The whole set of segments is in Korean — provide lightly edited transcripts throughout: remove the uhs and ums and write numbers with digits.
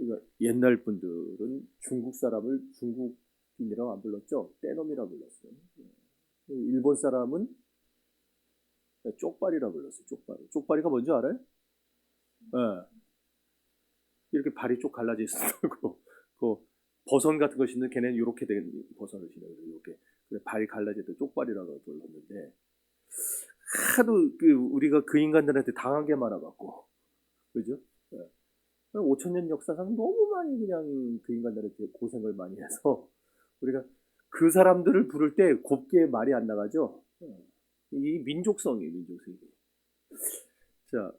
그러니까 옛날 분들은 중국 사람을 중국인이라고 안 불렀죠. 떼놈이라고 불렀어요. 일본 사람은 쪽발이라고 불렀어요. 쪽발이. 쪽발이가 뭔지 알아요? 예. 이렇게 발이 쭉 갈라져 있었고, 그 버선 같은 거 신는 걔네는 이렇게 된 버선을 신어요. 이렇게 발이 갈라질 때 쪽발이라고 불렀는데 하도 우리가 그 인간들한테 당한 게 많아갖고, 그죠? 예. 5천 년 역사상 너무 많이 그냥 그 인간들한테 고생을 많이 해서 우리가 그 사람들을 부를 때 곱게 말이 안 나가죠. 이 민족성이 민족성이. 자,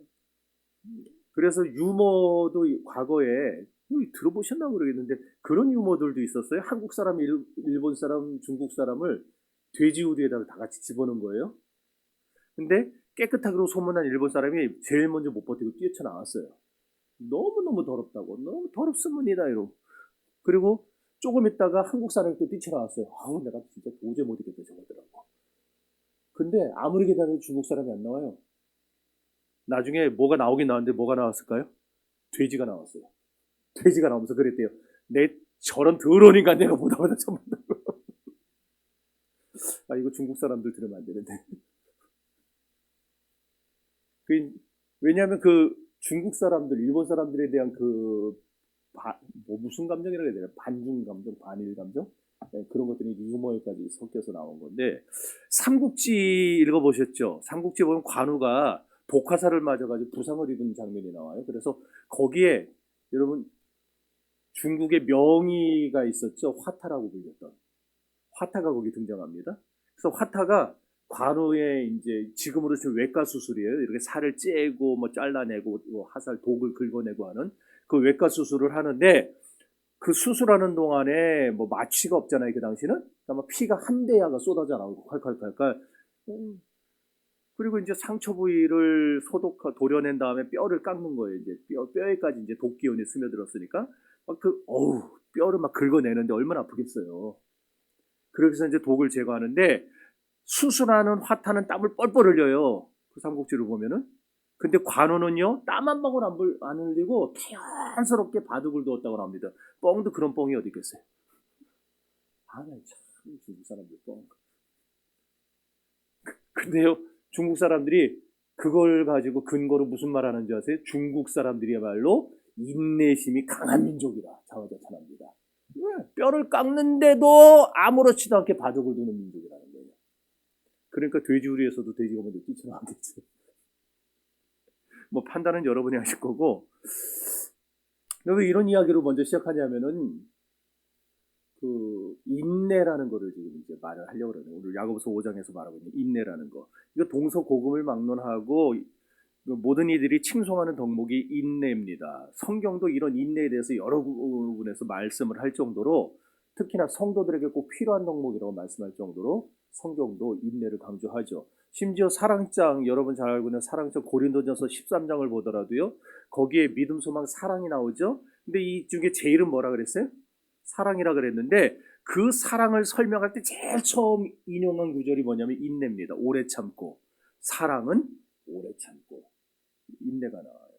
그래서 유머도 과거에 들어보셨나 모르겠는데 그런 유머들도 있었어요. 한국 사람, 일본 사람, 중국 사람을 돼지우리에다가 다 같이 집어넣은 거예요. 근데 깨끗하기로 소문난 일본 사람이 제일 먼저 못 버티고 뛰쳐나왔어요. 너무너무 더럽다고. 너무 더럽습니다. 이러고. 그리고 조금 있다가 한국 사람이 또 뛰쳐나왔어요. 아우, 내가 진짜 도저히 못 이겠다 저거더라고. 근데 아무리 기다려도 중국 사람이 안 나와요. 나중에 뭐가 나오긴 나왔는데 뭐가 나왔을까요? 돼지가 나왔어요. 돼지가 나오면서 그랬대요. 내 저런 더러운 인간 내가 보다보다 처음 본다고. 아, 이거 중국 사람들 들으면 안 되는데. 왜냐하면 그 중국 사람들, 일본 사람들에 대한 뭐 무슨 감정이라고 해야 되나? 반중 감정, 반일 감정? 네, 그런 것들이 유머에까지 섞여서 나온 건데, 삼국지 읽어보셨죠? 삼국지 보면 관우가 독화살을 맞아가지고 부상을 입은 장면이 나와요. 그래서 거기에 여러분 중국의 명의가 있었죠. 화타라고 불렸던. 화타가 거기 등장합니다. 그래서 화타가 관우의 이제 지금으로 치면 외과 수술이에요. 이렇게 살을 째고 뭐 잘라내고 뭐 화살 독을 긁어내고 하는 그 외과 수술을 하는데 그 수술하는 동안에 뭐 마취가 없잖아요. 그 당시는 아마 피가 한 대야가 쏟아져 나오고 콸콸콸콸. 그리고 이제 상처 부위를 도려낸 다음에 뼈를 깎는 거예요. 이제 뼈에까지 이제 독기운이 스며들었으니까 뼈를 막 긁어내는데 얼마나 아프겠어요. 그래서 이제 독을 제거하는데 수술하는 화타는 땀을 뻘뻘 흘려요. 그 삼국지를 보면은. 근데 관우는요, 땀 한 방울 안 흘리고 자연스럽게 바둑을 두었다고 합니다. 뻥도 그런 뻥이 어디 있겠어요. 아, 참 중국 사람들 뻥. 근데요, 중국 사람들이 그걸 가지고 근거로 무슨 말 하는지 아세요? 중국 사람들이야말로 인내심이 강한 민족이다. 자화자찬합니다. 뼈를 깎는데도 아무렇지도 않게 바둑을 두는 민족이라는 거예요. 그러니까 돼지우리에서도 돼지가 먼저 뛰쳐나왔겠죠. 뭐 판단은 여러분이 하실 거고. 왜 이런 이야기로 먼저 시작하냐면은 그 인내라는 거를 지금 이제 말을 하려고 그러네요. 오늘 야고보서 5장에서 말하고 있는 인내라는 거. 이거 동서고금을 막론하고 모든 이들이 칭송하는 덕목이 인내입니다. 성경도 이런 인내에 대해서 여러 부분에서 말씀을 할 정도로 특히나 성도들에게 꼭 필요한 덕목이라고 말씀할 정도로 성경도 인내를 강조하죠. 심지어 사랑장, 여러분 잘 알고 있는 사랑장 고린도전서 13장을 보더라도요. 거기에 믿음, 소망, 사랑이 나오죠. 근데 이 중에 제일은 뭐라 그랬어요? 사랑이라 그랬는데 그 사랑을 설명할 때 제일 처음 인용한 구절이 뭐냐면 인내입니다. 오래 참고. 사랑은 오래 참고. 인내가 나와요.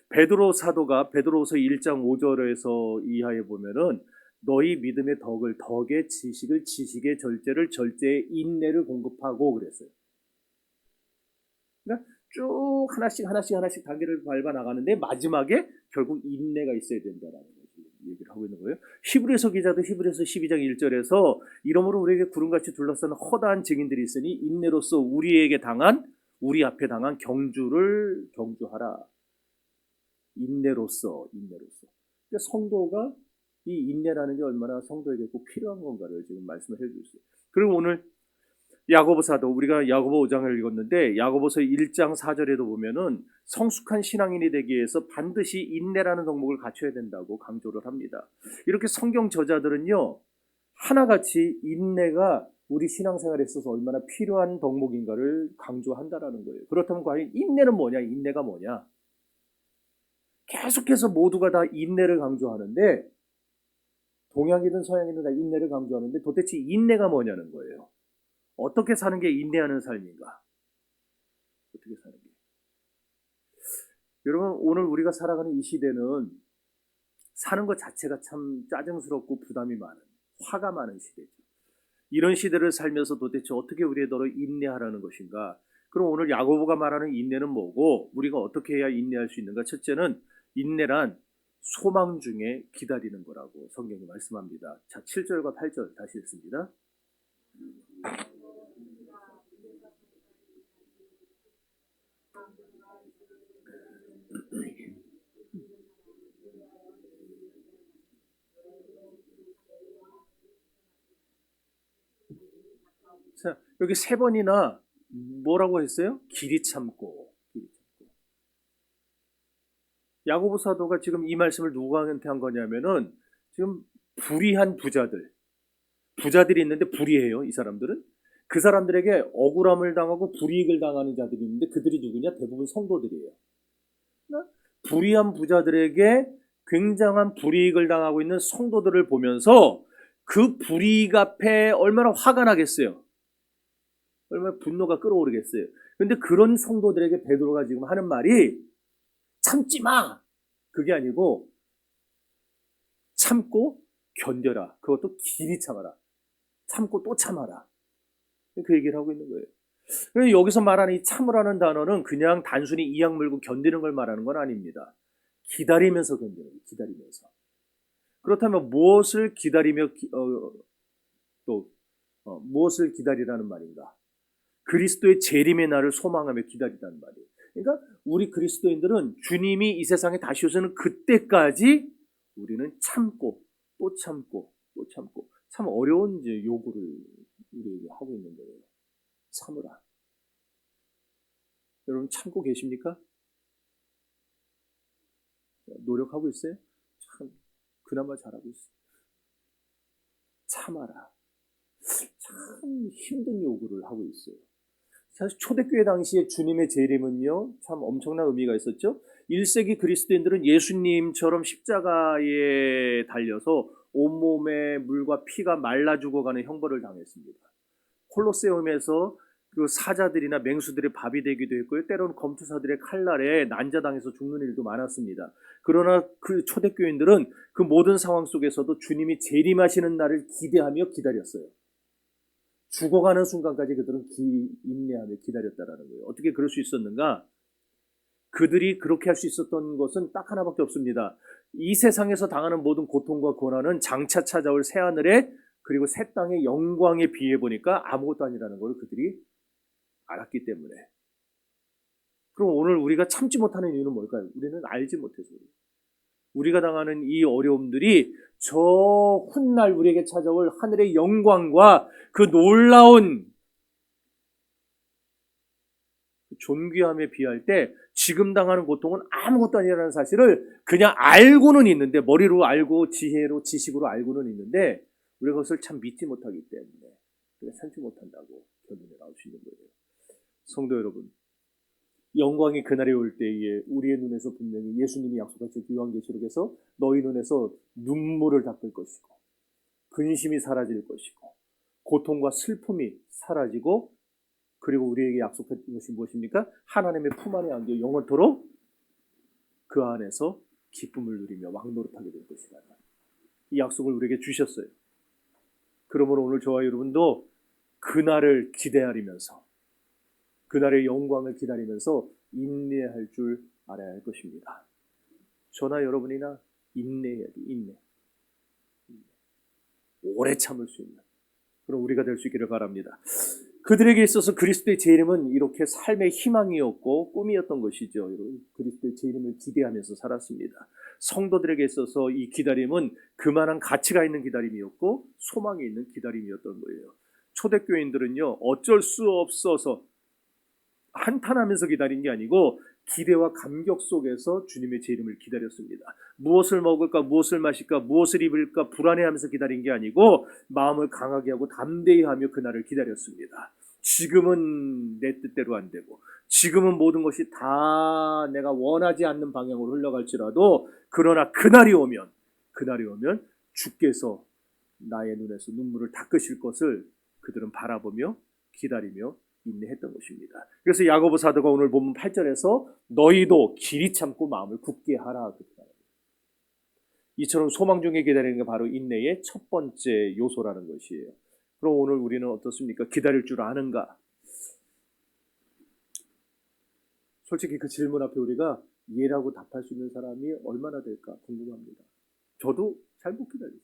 베드로 사도가 베드로서 1장 5절에서 이하에 보면은 너희 믿음의 덕의 지식을 지식의 절제를 절제의 인내를 공급하고 그랬어요. 그러니까 쭉 하나씩 단계를 밟아 나가는데 마지막에 결국 인내가 있어야 된다라는 얘기를 하고 있는 거예요. 히브리서 기자도 히브리서 12장 1절에서 이러므로 우리에게 구름같이 둘러싼 허다한 증인들이 있으니 인내로서 우리 앞에 당한 경주를 경주하라. 인내로서. 그러니까 성도가 이 인내라는 게 얼마나 성도에게 꼭 필요한 건가를 지금 말씀을 해주셨어요. 그리고 오늘 야고보사도 우리가 야고보 5장을 읽었는데 야고보서 1장 4절에도 보면은 성숙한 신앙인이 되기 위해서 반드시 인내라는 덕목을 갖춰야 된다고 강조를 합니다. 이렇게 성경 저자들은요 하나같이 인내가 우리 신앙생활에 있어서 얼마나 필요한 덕목인가를 강조한다라는 거예요. 그렇다면 과연 인내는 뭐냐? 인내가 뭐냐? 계속해서 모두가 다 인내를 강조하는데 동양이든 서양이든 다 인내를 강조하는데 도대체 인내가 뭐냐는 거예요. 어떻게 사는 게 인내하는 삶인가? 어떻게 사는 게? 여러분 오늘 우리가 살아가는 이 시대는 사는 것 자체가 참 짜증스럽고 부담이 많은, 화가 많은 시대죠. 이런 시대를 살면서 도대체 어떻게 우리더러 인내하라는 것인가? 그럼 오늘 야고보가 말하는 인내는 뭐고 우리가 어떻게 해야 인내할 수 있는가? 첫째는 인내란 소망 중에 기다리는 거라고 성경이 말씀합니다. 자, 7절과 8절 다시 읽습니다. 자, 여기 세 번이나 뭐라고 했어요? 길이 참고. 길이 참고. 야고보 사도가 지금 이 말씀을 누구한테 한 거냐면은 지금 불의한 부자들이 있는데 불의해요, 이 사람들은. 그 사람들에게 억울함을 당하고 불이익을 당하는 자들이 있는데 그들이 누구냐? 대부분 성도들이에요. 불의한 부자들에게 굉장한 불이익을 당하고 있는 성도들을 보면서 그 불이익 앞에 얼마나 화가 나겠어요. 얼마나 분노가 끓어오르겠어요. 근데 그런 성도들에게 베드로가 지금 하는 말이 참지 마! 그게 아니고 참고 견뎌라. 그것도 길이 참아라. 참고 또 참아라. 그 얘기를 하고 있는 거예요. 여기서 말하는 이 참으라는 단어는 그냥 단순히 이악 물고 견디는 걸 말하는 건 아닙니다. 기다리면서 견디는 거예요. 기다리면서. 그렇다면 무엇을 기다리며 무엇을 기다리라는 말인가? 그리스도의 재림의 날을 소망하며 기다리라는 말이에요. 그러니까 우리 그리스도인들은 주님이 이 세상에 다시 오시는 그때까지 우리는 참고 또 참고 또 참고, 참 어려운 이제 요구를 우리에게 하고 있는 거예요. 참으라. 여러분 참고 계십니까? 노력하고 있어요? 참 그나마 잘하고 있어요. 참아라. 참 힘든 요구를 하고 있어요. 사실 초대교회 당시에 주님의 재림은요, 참 엄청난 의미가 있었죠. 1세기 그리스도인들은 예수님처럼 십자가에 달려서 온몸에 물과 피가 말라 죽어가는 형벌을 당했습니다. 콜로세움에서 그 사자들이나 맹수들의 밥이 되기도 했고요. 때로는 검투사들의 칼날에 난자당해서 죽는 일도 많았습니다. 그러나 그 초대교인들은 그 모든 상황 속에서도 주님이 재림하시는 날을 기대하며 기다렸어요. 죽어가는 순간까지 그들은 인내하며 기다렸다라는 거예요. 어떻게 그럴 수 있었는가? 그들이 그렇게 할 수 있었던 것은 딱 하나밖에 없습니다. 이 세상에서 당하는 모든 고통과 고난은 장차 찾아올 새하늘에 그리고 새 땅의 영광에 비해 보니까 아무것도 아니라는 걸 그들이 알았기 때문에. 그럼 오늘 우리가 참지 못하는 이유는 뭘까요? 우리는 알지 못해서요. 우리가 당하는 이 어려움들이 저 훗날 우리에게 찾아올 하늘의 영광과 그 놀라운 존귀함에 비할 때 지금 당하는 고통은 아무것도 아니라는 사실을 그냥 알고는 있는데, 머리로 알고 지혜로 지식으로 알고는 있는데 우리가 그것을 참 믿지 못하기 때문에 우리가 참지 못한다고 결론에 나올 수 있는 거예요. 성도 여러분, 영광이 그날이 올 때에 우리의 눈에서 분명히 예수님이 약속하신 요한계시록에서 너희 눈에서 눈물을 닦을 것이고 근심이 사라질 것이고 고통과 슬픔이 사라지고, 그리고 우리에게 약속한 것이 무엇입니까? 하나님의 품 안에 안겨 영원토록 그 안에서 기쁨을 누리며 왕노릇하게 될 것이다. 이 약속을 우리에게 주셨어요. 그러므로 오늘 저와 여러분도 그날을 기대하면서 그날의 영광을 기다리면서 인내할 줄 알아야 할 것입니다. 저나 여러분이나 인내해야 돼. 인내. 오래 참을 수 있는 그런 우리가 될 수 있기를 바랍니다. 그들에게 있어서 그리스도의 재림은 이렇게 삶의 희망이었고 꿈이었던 것이죠. 그리스도의 재림을 기대하면서 살았습니다. 성도들에게 있어서 이 기다림은 그만한 가치가 있는 기다림이었고 소망이 있는 기다림이었던 거예요. 초대교인들은요, 어쩔 수 없어서 한탄하면서 기다린 게 아니고 기대와 감격 속에서 주님의 재림을 기다렸습니다. 무엇을 먹을까, 무엇을 마실까, 무엇을 입을까 불안해하면서 기다린 게 아니고 마음을 강하게 하고 담대히 하며 그날을 기다렸습니다. 지금은 내 뜻대로 안 되고 지금은 모든 것이 다 내가 원하지 않는 방향으로 흘러갈지라도, 그러나 그날이 오면 주께서 나의 눈에서 눈물을 닦으실 것을 그들은 바라보며 기다리며 인내했던 것입니다. 그래서 야고보 사도가 오늘 본문 8절에서 너희도 길이 참고 마음을 굳게 하라. 이처럼 소망 중에 기다리는 게 바로 인내의 첫 번째 요소라는 것이에요. 그럼 오늘 우리는 어떻습니까? 기다릴 줄 아는가? 솔직히 그 질문 앞에 우리가 예라고 답할 수 있는 사람이 얼마나 될까 궁금합니다. 저도 잘 못 기다려요.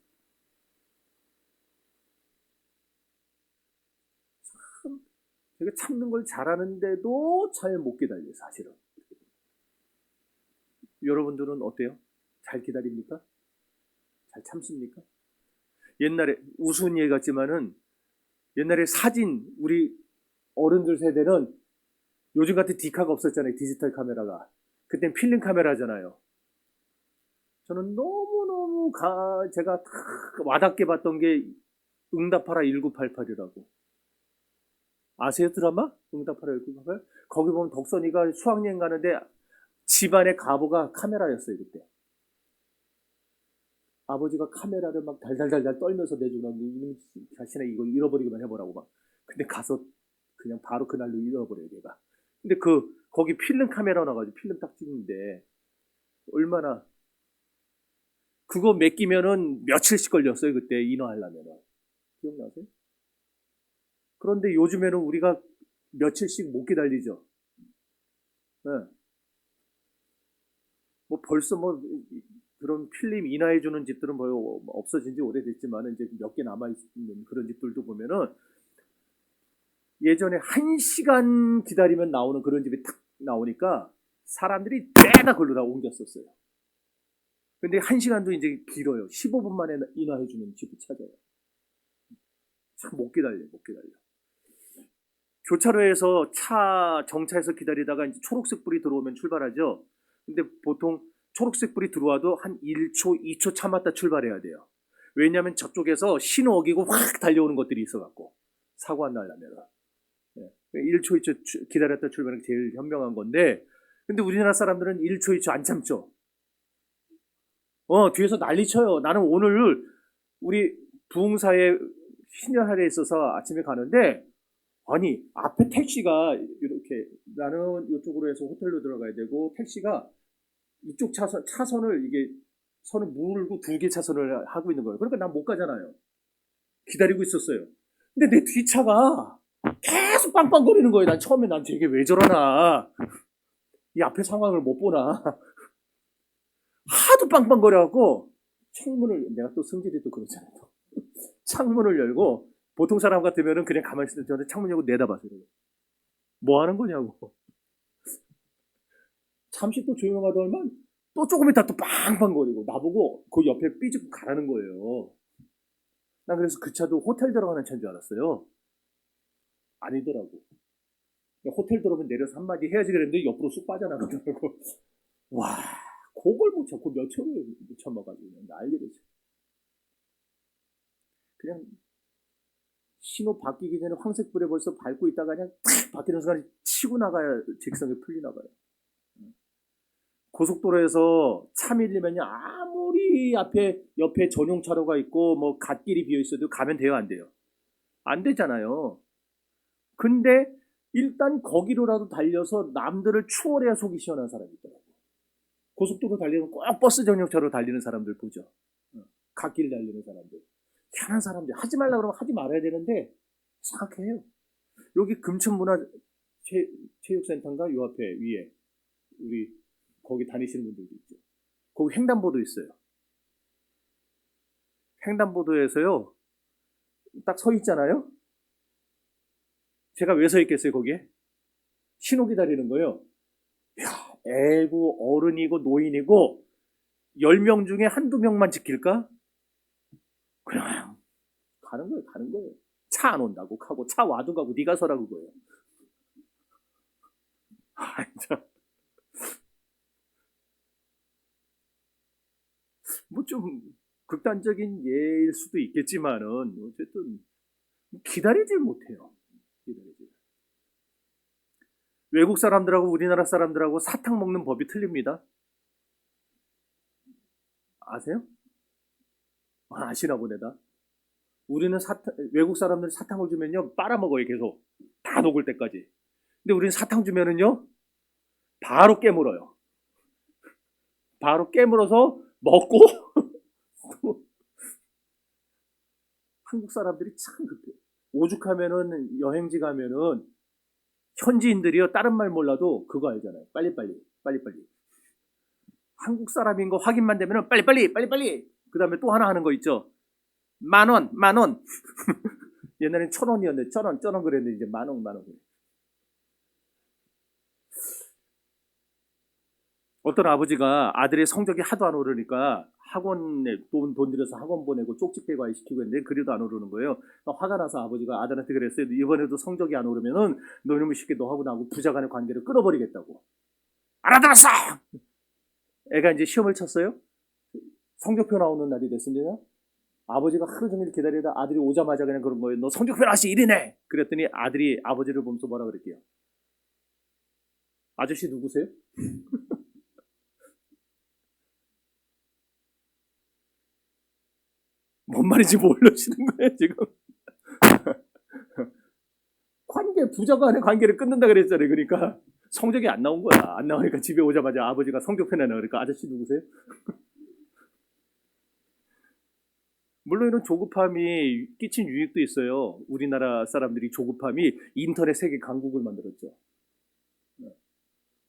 제가 참는 걸 잘하는데도 잘 못 기다려요, 사실은. 여러분들은 어때요? 잘 기다립니까? 잘 참습니까? 옛날에 우스운 얘기 같지만은 옛날에 사진 우리 어른들 세대는 요즘 같은 디카가 없었잖아요. 디지털 카메라가. 그땐 필름 카메라잖아요. 저는 너무너무 제가 와닿게 봤던 게 응답하라 1988이라고. 아세요 드라마? 응답하라 1988? 거기 보면 덕선이가 수학여행 가는데 집안의 가부가 카메라였어요 그때. 아버지가 카메라를 막 달달달달 떨면서 내주면 이놈 자신의 이거 잃어버리기만 해보라고 막. 근데 가서 그냥 바로 그날로 잃어버려요 걔가. 근데 거기 필름 카메라 나가지고 필름 딱 찍는데 얼마나 그거 맡기면은 며칠씩 걸렸어요 그때 인화하려면은. 기억나세요? 그런데 요즘에는 우리가 며칠씩 못 기다리죠. 네. 뭐 벌써 뭐 그런 필름 인화해주는 집들은 뭐 없어진 지 오래됐지만 이제 몇 개 남아있는 그런 집들도 보면은 예전에 1시간 기다리면 나오는 그런 집이 탁 나오니까 사람들이 죄다 걸로 다 옮겼었어요. 근데 1시간도 이제 길어요. 15분 만에 인화해주는 집을 찾아요. 참 못 기다려요, 못 기다려. 교차로에서 정차해서 기다리다가 이제 초록색 불이 들어오면 출발하죠. 근데 보통 초록색 불이 들어와도 한 1초, 2초 참았다 출발해야 돼요. 왜냐하면 저쪽에서 신호 어기고 확 달려오는 것들이 있어갖고 사고 안 날려면 1초, 2초 기다렸다 출발하는 게 제일 현명한 건데, 근데 우리나라 사람들은 1초, 2초 안 참죠. 뒤에서 난리 쳐요. 나는 오늘 우리 부흥사에 신년할에 있어서 아침에 가는데 아니 앞에 택시가 이렇게 나는 이쪽으로 해서 호텔로 들어가야 되고 택시가 이쪽 차선을 이게 선을 물고 2개 차선을 하고 있는 거예요. 그러니까 난 못 가잖아요. 기다리고 있었어요. 근데 내 뒷차가 계속 빵빵거리는 거예요. 난 처음에 난 되게 왜 저러나 이 앞에 상황을 못 보나 하도 빵빵거려갖고 창문을 내가 또 성질이 또 그렇잖아요. 창문을 열고 보통 사람 같으면은 그냥 가만히 있을 때 저한테 창문 열고 내다봐서 뭐 하는 거냐고. 잠시 또 조용하더니만 또 조금 있다 또 빵빵거리고 나보고 그 옆에 삐죽고 가라는 거예요. 난 그래서 그 차도 호텔 들어가는 차인 줄 알았어요. 아니더라고. 호텔 들어오면 내려서 한마디 해야지 그랬는데 옆으로 쑥 빠져나가더라고. 와, 그걸 못 참고 몇 초를 못 참아가지고 난리를 쳐. 그냥 신호 바뀌기 전에 황색불에 벌써 밟고 있다가 그냥 탁 바뀌는 순간 치고 나가야 직성이 풀리나 봐요. 고속도로에서 차 밀리면요 아무리 옆에 전용 차로가 있고 뭐 갓길이 비어 있어도 가면 돼요 안 돼요? 안 되잖아요. 근데 일단 거기로라도 달려서 남들을 추월해야 속이 시원한 사람이 있더라고요. 고속도로 달리면 꼭 버스 전용차로 달리는 사람들 보죠. 갓길 달리는 사람들. 희한한 사람들. 하지 말라 그러면 하지 말아야 되는데 생각해요. 여기 금천문화체육센터인가 요 앞에 위에 우리 거기 다니시는 분들도 있죠. 거기 횡단보도 있어요. 횡단보도에서요 딱 서 있잖아요. 제가 왜 서 있겠어요 거기에? 신호 기다리는 거예요. 야, 애고 어른이고 노인이고 10명 중에 한두 명만 지킬까? 그냥 가는 거예요. 차 안 온다고 하고 차 와도 가고 네가 서라고 그거예요. 뭐 좀 극단적인 예일 수도 있겠지만은 어쨌든 기다리질 못해요. 외국 사람들하고 우리나라 사람들하고 사탕 먹는 법이 틀립니다. 아세요? 아시나 보네다. 우리는 외국 사람들이 사탕을 주면요 빨아먹어요 계속 다 녹을 때까지. 근데 우리는 사탕 주면은요 바로 깨물어요. 바로 깨물어서 먹고 한국 사람들이 참 급해요. 오죽하면은 여행지 가면은 현지인들이요 다른 말 몰라도 그거 알잖아요. 빨리빨리. 한국 사람인 거 확인만 되면은 빨리빨리. 그 다음에 또 하나 하는 거 있죠. 만 원. 옛날엔 1,000원이었는데 1,000원 그랬는데 이제 만 원. 어떤 아버지가 아들의 성적이 하도 안 오르니까 학원에 돈 들여서 학원 보내고 쪽집게 과외시키고 했는데 그래도 안 오르는 거예요. 화가 나서 아버지가 아들한테 그랬어요. 이번에도 성적이 안 오르면은 너희놈의 쉽게 너하고 나하고 부자간의 관계를 끊어버리겠다고. 알아들었어! 애가 이제 시험을 쳤어요. 성적표 나오는 날이 됐습니다. 아버지가 하루 종일 기다리다 아들이 오자마자 그냥 그런 거예요. 너 성적표 나왔지 1위네! 그랬더니 아들이 아버지를 보면서 뭐라 그랬게요. 아저씨 누구세요? 뭔 말인지 모르시는 거예요, 지금. 부자 간의 관계를 끊는다 그랬잖아요. 그러니까 성적이 안 나온 거야. 안 나오니까 집에 오자마자 아버지가 성적표 내놔. 그러니까 아저씨 누구세요? 물론 이런 조급함이 끼친 유익도 있어요. 우리나라 사람들이 조급함이 인터넷 세계 강국을 만들었죠.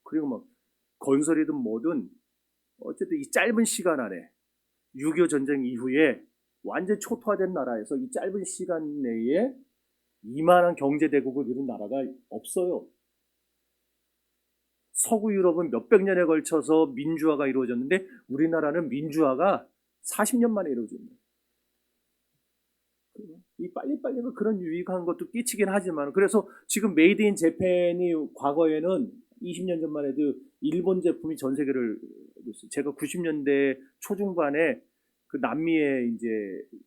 그리고 막 건설이든 뭐든 어쨌든 이 짧은 시간 안에 6.25 전쟁 이후에 완전 초토화된 나라에서 이 짧은 시간 내에 이만한 경제대국을 이룬 나라가 없어요. 서구 유럽은 몇백 년에 걸쳐서 민주화가 이루어졌는데 우리나라는 민주화가 40년 만에 이루어집니다. 이 빨리빨리가 그런 유익한 것도 끼치긴 하지만 그래서 지금 메이드 인 재팬이 과거에는 20년 전만 해도 일본 제품이 전 세계를 제가 90년대 초중반에 그 남미에 이제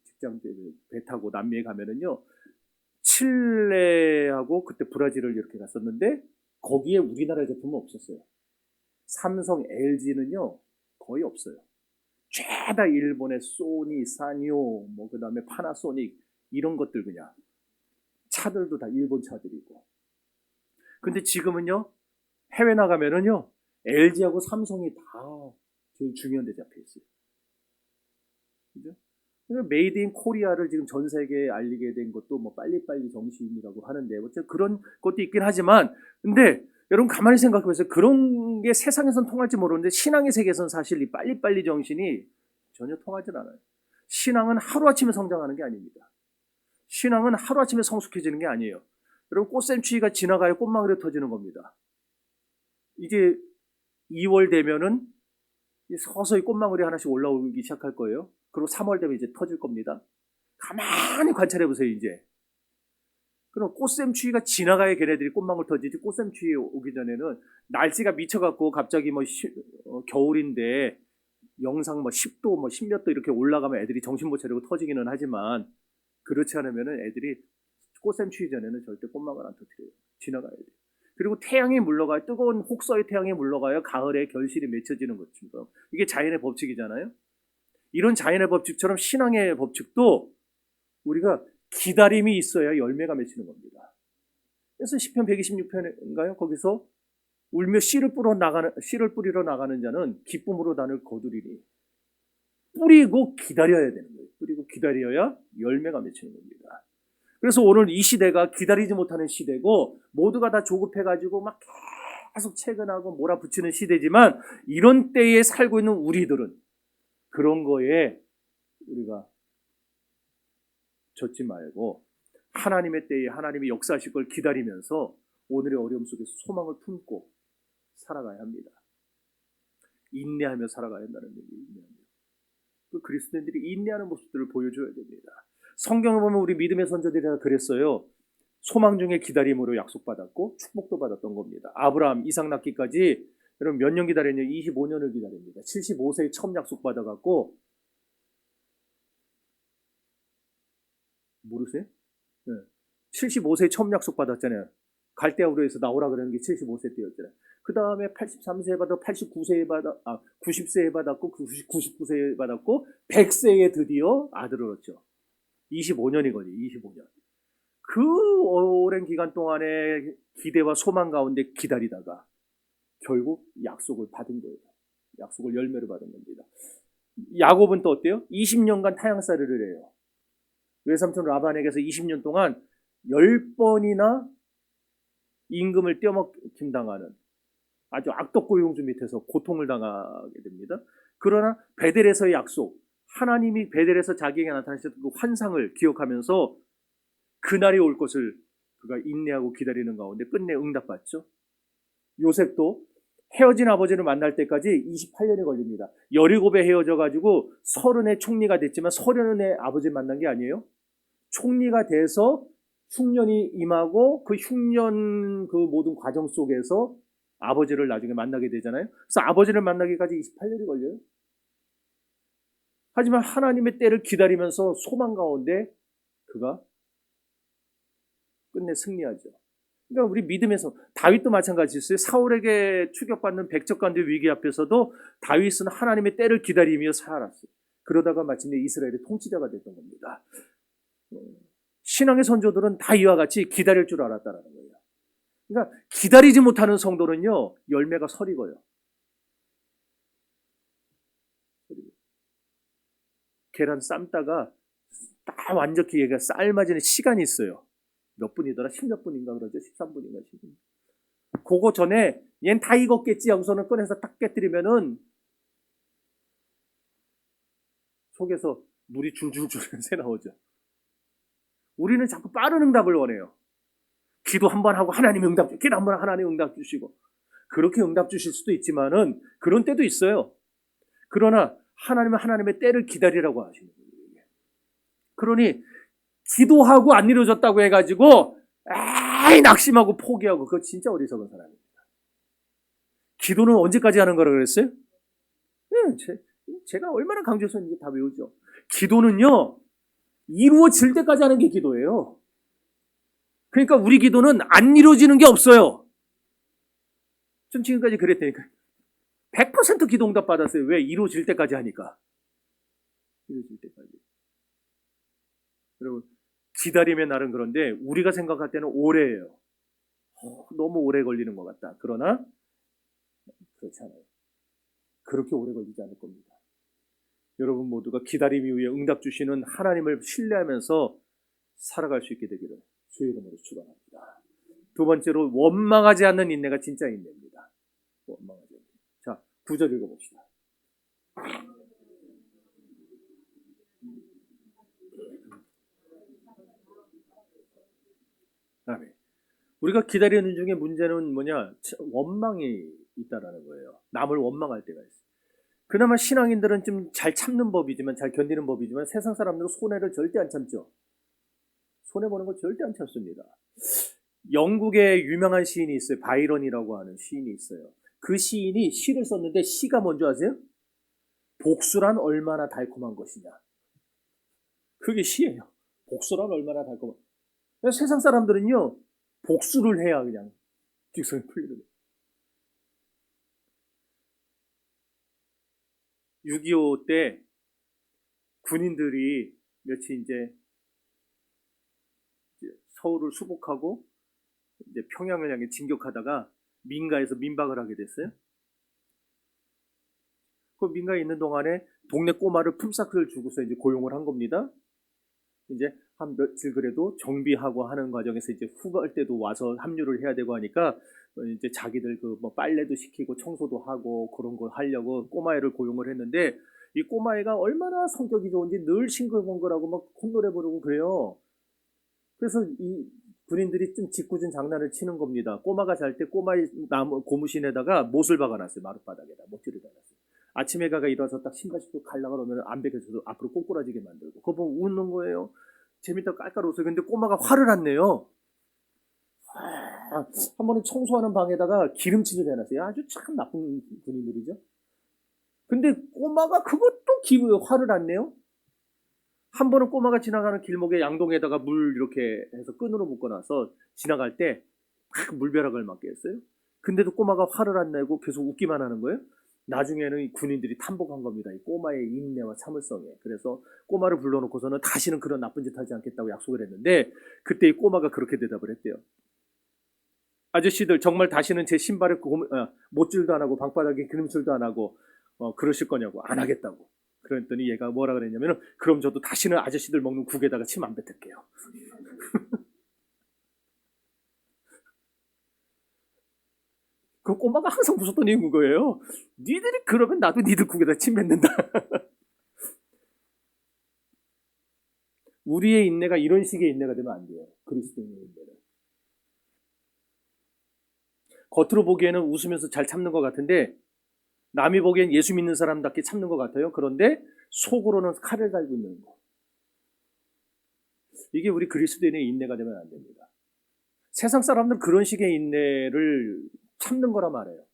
직장 배 타고 남미에 가면은요 칠레하고 그때 브라질을 이렇게 갔었는데 거기에 우리나라 제품은 없었어요. 삼성, LG는요 거의 없어요. 죄다 일본의 소니, 사니오, 뭐 그다음에 파나소닉 이런 것들 그냥 차들도 다 일본 차들이고. 근데 지금은요 해외 나가면은요 LG하고 삼성이 다 제일 중요한 데 잡혀 있어요. 그죠? 메이드 인 코리아를 지금 전 세계에 알리게 된 것도 뭐 빨리빨리 정신이라고 하는데 어쨌든 그런 것도 있긴 하지만 근데 여러분 가만히 생각해 보세요. 그런 게 세상에선 통할지 모르는데 신앙의 세계에서는 사실 이 빨리빨리 정신이 전혀 통하지 않아요. 신앙은 하루아침에 성장하는 게 아닙니다. 신앙은 하루아침에 성숙해지는 게 아니에요. 여러분 꽃샘추위가 지나가야 꽃망울이 터지는 겁니다. 이제 2월 되면은 서서히 꽃망울이 하나씩 올라오기 시작할 거예요. 그리고 3월 되면 이제 터질 겁니다. 가만히 관찰해 보세요, 이제. 그럼 꽃샘추위가 지나가야 걔네들이 꽃망울 터지지 꽃샘추위 오기 전에는 날씨가 미쳐갖고 갑자기 뭐 겨울인데 영상 뭐 10도 뭐 10몇 도 이렇게 올라가면 애들이 정신 못 차리고 터지기는 하지만 그렇지 않으면은 애들이 꽃샘추위 전에는 절대 꽃망울 안 터뜨려요. 지나가야 돼요. 그리고 태양이 물러가요. 뜨거운 혹서의 태양이 물러가요. 가을에 결실이 맺혀지는 것처럼. 이게 자연의 법칙이잖아요. 이런 자연의 법칙처럼 신앙의 법칙도 우리가 기다림이 있어야 열매가 맺히는 겁니다. 그래서 시편 126편인가요? 거기서 울며 씨를 뿌리러 나가는 자는 기쁨으로 단을 거두리니 뿌리고 기다려야 되는 거예요. 뿌리고 기다려야 열매가 맺히는 겁니다. 그래서 오늘 이 시대가 기다리지 못하는 시대고 모두가 다 조급해가지고 막 계속 채근하고 몰아붙이는 시대지만 이런 때에 살고 있는 우리들은 그런 거에 우리가 젖지 말고 하나님의 때에 하나님이 역사하실 걸 기다리면서 오늘의 어려움 속에서 소망을 품고 살아가야 합니다. 인내하며 살아가야 한다는 얘기입니다. 그 그리스도인들이 인내하는 모습들을 보여줘야 됩니다. 성경을 보면 우리 믿음의 선조들이 다 그랬어요. 소망 중에 기다림으로 약속받았고 축복도 받았던 겁니다. 아브라함 이삭 낳기까지 여러분 몇 년 기다렸냐? 25년을 기다립니다. 75세에 처음 약속받아갖고 모르세요? 네. 75세에 처음 약속받았잖아요. 갈대아우르에서 나오라 그러는 게 75세 때였잖아요. 그 다음에 83세에 받았고 89세에 90세에 받았고 99세에 받았고 100세에 드디어 아들을 얻죠. 25년이거든요. 25년. 그 오랜 기간 동안에 기대와 소망 가운데 기다리다가 결국 약속을 받은 거예요. 약속을 열매로 받은 겁니다. 야곱은 또 어때요? 20년간 타향살이를 해요. 외삼촌 라반에게서 20년 동안 10번이나 임금을 떼어먹힘 당하는 아주 악덕고용주 밑에서 고통을 당하게 됩니다. 그러나 베델에서의 약속, 하나님이 베델에서 자기에게 나타나셨던 그 환상을 기억하면서 그날이 올 것을 그가 인내하고 기다리는 가운데 끝내 응답받죠. 요셉도 헤어진 아버지를 만날 때까지 28년이 걸립니다. 17에 헤어져가지고 30에 총리가 됐지만 30에 아버지 만난 게 아니에요. 총리가 돼서 흉년이 임하고 그 흉년 그 모든 과정 속에서 아버지를 나중에 만나게 되잖아요. 그래서 아버지를 만나기까지 28년이 걸려요. 하지만 하나님의 때를 기다리면서 소망 가운데 그가 끝내 승리하죠. 그러니까 우리 믿음에서 다윗도 마찬가지였어요. 사울에게 추격받는 백적관들 위기 앞에서도 다윗은 하나님의 때를 기다리며 살았어요. 그러다가 마침내 이스라엘의 통치자가 됐던 겁니다. 신앙의 선조들은 다 이와 같이 기다릴 줄 알았다는 거예요. 그러니까 기다리지 못하는 성도는요, 열매가 서리고요. 계란 삶다가 딱 완전히 얘가 삶아지는 시간이 있어요. 몇 분이더라? 10몇 분인가 그러죠? 13분인가 10분. 그거 전에 얜 다 익었겠지 하고서는 꺼내서 딱 깨뜨리면은 속에서 물이 줄줄줄 새 나오죠. 우리는 자꾸 빠른 응답을 원해요. 기도 한번 하고 하나님 응답, 기도 한번 하고 하나님 응답 주시고. 그렇게 응답 주실 수도 있지만은 그런 때도 있어요. 그러나 하나님은 하나님의 때를 기다리라고 하시는 거예요. 그러니 기도하고 안 이루어졌다고 해가지고 낙심하고 포기하고 그거 진짜 어리석은 사람입니다. 기도는 언제까지 하는 거라 그랬어요? 제가 얼마나 강조해서 이제 다 외우죠. 기도는요, 이루어질 때까지 하는 게 기도예요. 그러니까 우리 기도는 안 이루어지는 게 없어요. 전 지금까지 그랬다니까. 100% 기도 응답 받았어요. 왜? 이루어질 때까지 하니까. 이루어질 때까지. 여러분, 기다림의 날은 그런데 우리가 생각할 때는 오래예요. 너무 오래 걸리는 것 같다. 그러나 그렇지 않아요. 그렇게 오래 걸리지 않을 겁니다. 여러분 모두가 기다림 이후에 응답 주시는 하나님을 신뢰하면서 살아갈 수 있게 되기를 주의 이름으로 축원합니다. 두 번째로 원망하지 않는 인내가 진짜 인내입니다. 원망하지 않는. 자, 9절 읽어봅시다. 아멘. 우리가 기다리는 중에 문제는 뭐냐? 원망이 있다라는 거예요. 남을 원망할 때가 있어요. 그나마 신앙인들은 좀 잘 참는 법이지만, 잘 견디는 법이지만 세상 사람들은 손해를 절대 안 참죠. 손해보는 거 절대 안 참습니다. 영국의 유명한 시인이 있어요. 바이런이라고 하는 시인이 있어요. 그 시인이 시를 썼는데 시가 뭔지 아세요? 복수란 얼마나 달콤한 것이냐. 그게 시예요. 복수란 얼마나 달콤한. 세상 사람들은요, 복수를 해야 그냥 직성이 풀리는 거예요. 6.25 때 군인들이 며칠 이제 서울을 수복하고 이제 평양을 향해 진격하다가 민가에서 민박을 하게 됐어요. 그 민가에 있는 동안에 동네 꼬마를 품삯을 주고서 이제 고용을 한 겁니다. 이제 한 며칠 그래도 정비하고 하는 과정에서 이제 후발 때도 와서 합류를 해야 되고 하니까 이제 자기들 그 뭐 빨래도 시키고 청소도 하고 그런 거 하려고 꼬마애를 고용을 했는데 이 꼬마애가 얼마나 성격이 좋은지 늘 싱글벙글하고 막 콧노래 부르고 그래요. 그래서 이 군인들이 좀 짓궂은 장난을 치는 겁니다. 꼬마가 잘 때 꼬마의 나무 고무신에다가 못을 박아놨어요. 마룻바닥에다 못줄을 박아놨어요. 아침에 가가 일어나서 딱 신발 신고 가려고 그러면 안 베겨져서 앞으로 꼬꾸라지게 만들고 그거 보면 웃는 거예요. 재밌다 깔깔 웃어요. 근데 꼬마가 화를 안 내요. 한 번은 청소하는 방에다가 기름칠을 해놨어요. 아주 참 나쁜 군인들이죠. 근데 꼬마가 그것도 화를 안 내요. 한 번은 꼬마가 지나가는 길목에 양동에다가 물 이렇게 해서 끈으로 묶어놔서 지나갈 때 막 물벼락을 맞게 했어요. 근데도 꼬마가 화를 안 내고 계속 웃기만 하는 거예요. 나중에는 이 군인들이 탐복한 겁니다. 이 꼬마의 인내와 참을성에. 그래서 꼬마를 불러놓고서는 다시는 그런 나쁜 짓 하지 않겠다고 약속을 했는데 그때 이 꼬마가 그렇게 대답을 했대요. 아저씨들 정말 다시는 제 신발에 못줄도 안 하고 방바닥에 기름칠도 안 하고 그러실 거냐고. 안 하겠다고. 그랬더니 얘가 뭐라 그랬냐면은 그럼 저도 다시는 아저씨들 먹는 국에다가 침 안 뱉을게요. 그 꼬마가 항상 무섭던 이유인 거예요. 니들이 그러면 나도 니들 국에다 침 뱉는다. 우리의 인내가 이런 식의 인내가 되면 안 돼요. 그리스도인의 인내는. 겉으로 보기에는 웃으면서 잘 참는 것 같은데 남이 보기엔 예수 믿는 사람답게 참는 것 같아요. 그런데 속으로는 칼을 갈고 있는 거. 이게 우리 그리스도인의 인내가 되면 안 됩니다. 세상 사람들은 그런 식의 인내를 참는 거라 말해요.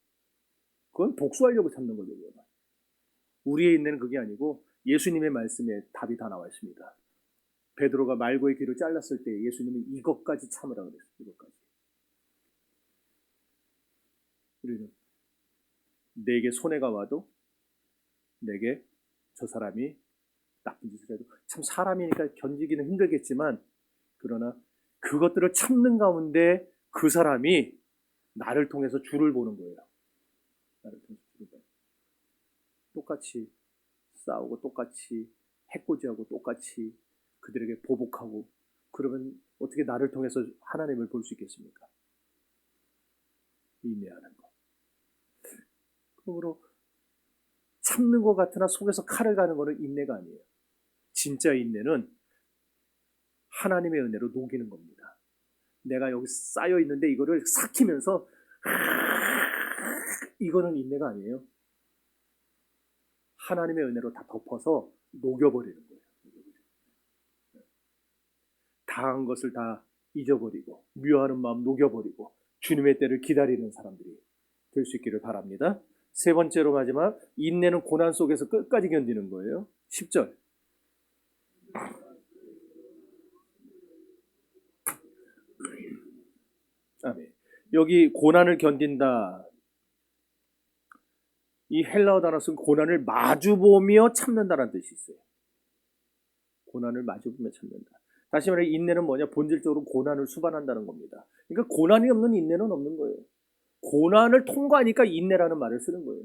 그건 복수하려고 참는 거죠. 우리의 인내는 그게 아니고 예수님의 말씀에 답이 다 나와 있습니다. 베드로가 말고의 귀를 잘랐을 때 예수님은 이것까지 참으라 그랬어요. 이것까지. 우리는 내게 손해가 와도 내게 저 사람이 나쁜 짓을 해도 참 사람이니까 견디기는 힘들겠지만 그러나 그것들을 참는 가운데 그 사람이 나를 통해서 주를 보는 거예요. 나를 통해서 주를 봐요. 똑같이 싸우고 똑같이 해코지하고 똑같이 그들에게 보복하고 그러면 어떻게 나를 통해서 하나님을 볼 수 있겠습니까? 인내하는 거. 그러므로 참는 것 같으나 속에서 칼을 가는 것은 인내가 아니에요. 진짜 인내는 하나님의 은혜로 녹이는 겁니다. 내가 여기 쌓여 있는데 이거를 삭히면서 이거는 인내가 아니에요. 하나님의 은혜로 다 덮어서 녹여버리는 거예요. 당한 것을 다 잊어버리고 미워하는 마음 녹여버리고 주님의 때를 기다리는 사람들이 될 수 있기를 바랍니다. 세 번째로 마지막 인내는 고난 속에서 끝까지 견디는 거예요. 10절. 아멘. 여기 고난을 견딘다. 이 헬라어 단어 쓴 고난을 마주보며 참는다라는 뜻이 있어요. 고난을 마주보며 참는다. 다시 말해 인내는 뭐냐? 본질적으로 고난을 수반한다는 겁니다. 그러니까 고난이 없는 인내는 없는 거예요. 고난을 통과하니까 인내라는 말을 쓰는 거예요.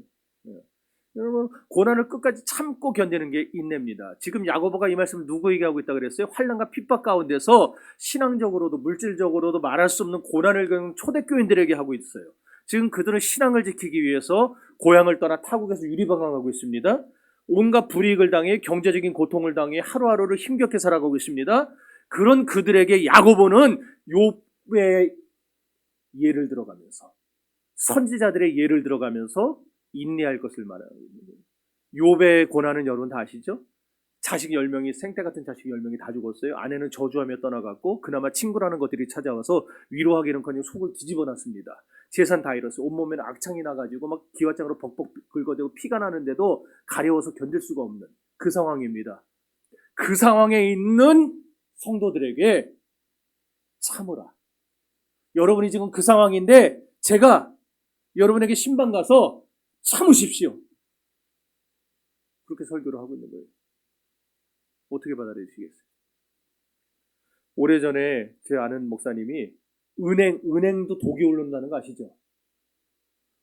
여러분 고난을 끝까지 참고 견디는 게 인내입니다. 지금 야고보가 이 말씀을 누구에게 하고 있다 그랬어요? 환난과 핍박 가운데서 신앙적으로도 물질적으로도 말할 수 없는 고난을 겪는 초대교인들에게 하고 있어요. 지금 그들은 신앙을 지키기 위해서 고향을 떠나 타국에서 유리방황하고 있습니다. 온갖 불이익을 당해 경제적인 고통을 당해 하루하루를 힘겹게 살아가고 있습니다. 그런 그들에게 야고보는 욥의 예를 들어가면서 선지자들의 예를 들어가면서 인내할 것을 말하고 있는 거예요. 욥의 고난은 여러분 다 아시죠? 자식 10명이 생태 같은 자식 10명이 다 죽었어요. 아내는 저주하며 떠나갔고 그나마 친구라는 것들이 찾아와서 위로하기는커녕 속을 뒤집어놨습니다. 재산 다 잃었어요. 온몸에는 악창이 나가지고 막 기왓장으로 벅벅 긁어대고 피가 나는데도 가려워서 견딜 수가 없는 그 상황입니다. 그 상황에 있는 성도들에게 참으라. 여러분이 지금 그 상황인데 제가 여러분에게 신방 가서 참으십시오. 그렇게 설교를 하고 있는 거예요. 어떻게 받아들이시겠어요? 오래전에 제 아는 목사님이 은행도 독이 오른다는 거 아시죠?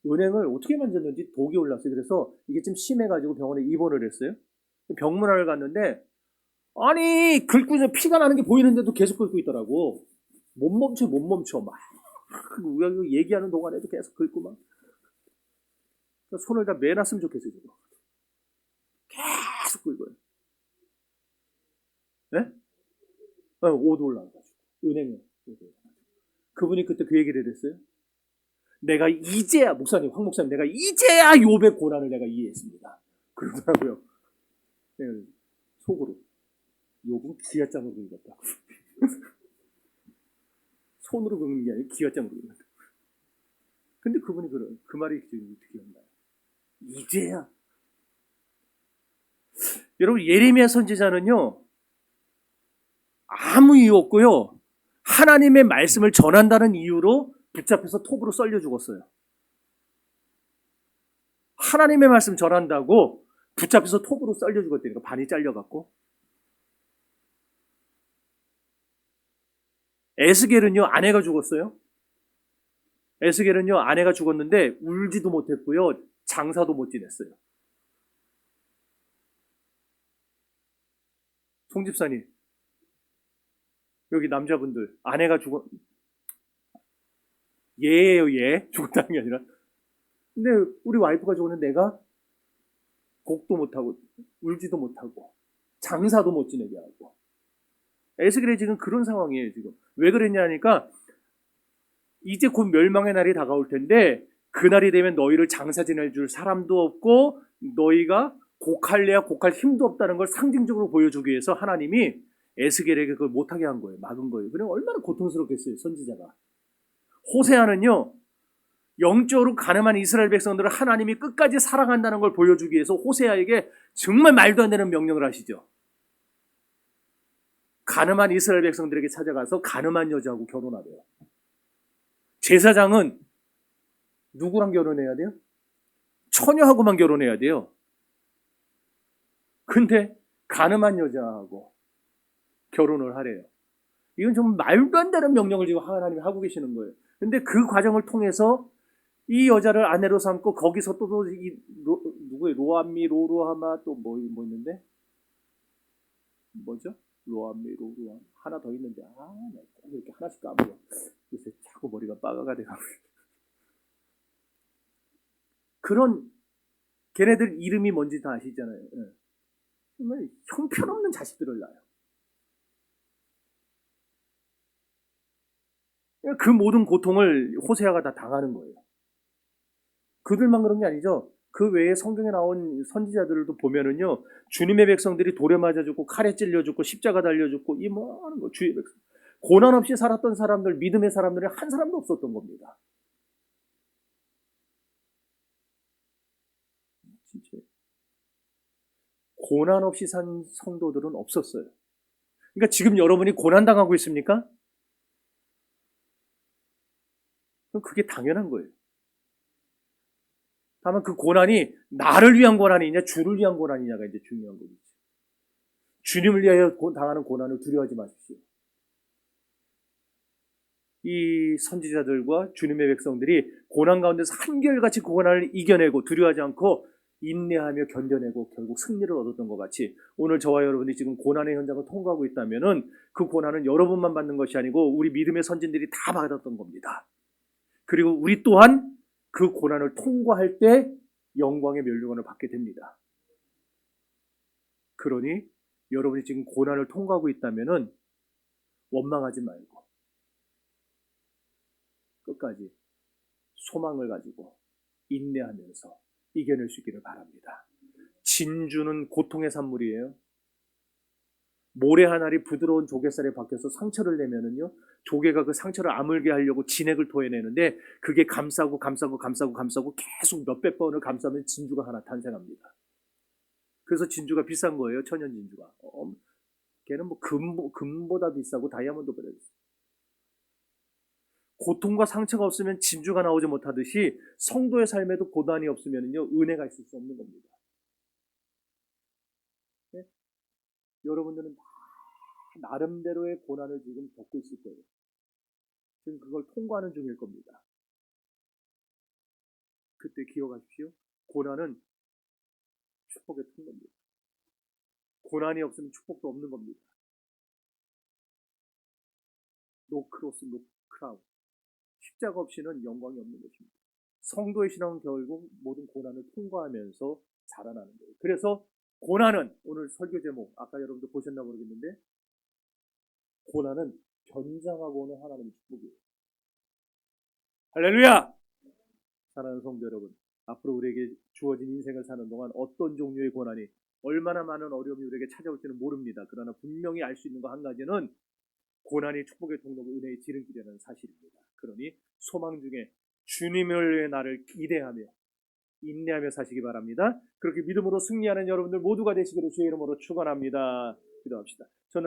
은행을 어떻게 만졌는지 독이 올랐어요. 그래서 이게 좀 심해가지고 병원에 입원을 했어요. 병문안을 갔는데 아니 긁고 피가 나는 게 보이는데도 계속 긁고 있더라고. 못 멈춰 막 얘기하는 동안에도 계속 긁고 막 손을 다 매놨으면 좋겠어요. 계속 긁어요. 네? 오도 올라가지고 은행에 그분이 그때 그 얘기를 했어요. 내가 이제야 목사님 황 목사님 내가 이제야 욥의 고난을 내가 이해했습니다. 그러더라고요. 네, 속으로 욥은 기아장으로 긁었다고. 손으로 긁는 게 아니라 기아장으로 긁었다고. 근데 그분이 그 말이 어떻게 했나요? 이제야. 여러분 예레미야 선지자는요 아무 이유 없고요 하나님의 말씀을 전한다는 이유로 붙잡혀서 톱으로 썰려 죽었어요. 하나님의 말씀 전한다고 붙잡혀서 톱으로 썰려 죽었다니까. 반이 잘려갖고. 에스겔은요 아내가 죽었어요. 에스겔은요 아내가 죽었는데 울지도 못했고요 장사도 못 지냈어요. 송 집사님, 여기 남자분들 아내가 얘예요, 얘. 죽었다는 게 아니라. 근데 우리 와이프가 죽었는데 내가 곡도 못하고 울지도 못하고 장사도 못 지내게 하고. 에스겔이 지금 그런 상황이에요. 지금 왜 그랬냐 하니까 이제 곧 멸망의 날이 다가올 텐데 그날이 되면 너희를 장사 지낼 줄 사람도 없고 너희가 곡할래야 곡할 힘도 없다는 걸 상징적으로 보여주기 위해서 하나님이 에스겔에게 그걸 못하게 한 거예요. 막은 거예요. 그럼 얼마나 고통스럽겠어요, 선지자가. 호세아는요, 영적으로 가늠한 이스라엘 백성들을 하나님이 끝까지 사랑한다는 걸 보여주기 위해서 호세아에게 정말 말도 안 되는 명령을 하시죠. 가늠한 이스라엘 백성들에게 찾아가서 가늠한 여자하고 결혼하래요. 제사장은 누구랑 결혼해야 돼요? 처녀하고만 결혼해야 돼요. 근데 가늠한 여자하고 결혼을 하래요. 이건 좀 말도 안 되는 명령을 지금 하나님이 하고 계시는 거예요. 근데 그 과정을 통해서 이 여자를 아내로 삼고 거기서 또 누구예요? 로암미, 로루하마 또 뭐 있는데? 뭐죠? 로암미, 로루하마 하나 더 있는데 꼭 이렇게 하나씩 까먹어. 요새 자꾸 머리가 빠가가 돼가고 그런 걔네들 이름이 뭔지 다 아시잖아요. 예. 정말 형편없는 자식들을 낳아요. 그 모든 고통을 호세아가 다 당하는 거예요. 그들만 그런 게 아니죠. 그 외에 성경에 나온 선지자들도 보면은요, 주님의 백성들이 돌에 맞아 죽고 칼에 찔려 죽고 십자가 달려 죽고 이 뭐 하는 거 주의 백성 고난 없이 살았던 사람들, 믿음의 사람들이 한 사람도 없었던 겁니다. 진짜 고난 없이 산 성도들은 없었어요. 그러니까 지금 여러분이 고난 당하고 있습니까? 그럼 그게 당연한 거예요. 다만 그 고난이 나를 위한 고난이냐 주를 위한 고난이냐가 이제 중요한 거겠죠. 주님을 위하여 당하는 고난을 두려워하지 마십시오. 이 선지자들과 주님의 백성들이 고난 가운데서 한결같이 그 고난을 이겨내고 두려워하지 않고 인내하며 견뎌내고 결국 승리를 얻었던 것 같이 오늘 저와 여러분이 지금 고난의 현장을 통과하고 있다면은 그 고난은 여러분만 받는 것이 아니고 우리 믿음의 선진들이 다 받았던 겁니다. 그리고 우리 또한 그 고난을 통과할 때 영광의 면류관을 받게 됩니다. 그러니 여러분이 지금 고난을 통과하고 있다면은 원망하지 말고 끝까지 소망을 가지고 인내하면서 이겨낼 수 있기를 바랍니다. 진주는 고통의 산물이에요. 모래 한 알이 부드러운 조개살에 박혀서 상처를 내면은요, 조개가 그 상처를 아물게 하려고 진액을 토해내는데 그게 감싸고 계속 몇백 번을 감싸면 진주가 하나 탄생합니다. 그래서 진주가 비싼 거예요, 천연 진주가. 걔는 뭐 금보다 비싸고 다이아몬드보다 비싸요. 고통과 상처가 없으면 진주가 나오지 못하듯이 성도의 삶에도 고난이 없으면요 은혜가 있을 수 없는 겁니다. 네? 여러분들은 다 나름대로의 고난을 지금 겪고 있을 거예요. 지금 그걸 통과하는 중일 겁니다. 그때 기억하십시오. 고난은 축복의 통로입니다. 고난이 없으면 축복도 없는 겁니다. 노 크로스, 노 크라운. 십자가 없이는 영광이 없는 것입니다. 성도의 신앙은 결국 모든 고난을 통과하면서 자라나는 거예요. 그래서 고난은 오늘 설교 제목 아까 여러분들 보셨나 모르겠는데 고난은 변장하고 오는 하나님의 축복이에요. 할렐루야! 사랑하는 성도 여러분, 앞으로 우리에게 주어진 인생을 사는 동안 어떤 종류의 고난이 얼마나 많은 어려움이 우리에게 찾아올지는 모릅니다. 그러나 분명히 알 수 있는 거 한 가지는 고난이 축복의 통로고 은혜의 지름길이라는 사실입니다. 그러니 소망 중에 주님을 나를 기대하며 인내하며 사시기 바랍니다. 그렇게 믿음으로 승리하는 여러분들 모두가 되시기를 주의 이름으로 축원합니다. 기도합시다. 저는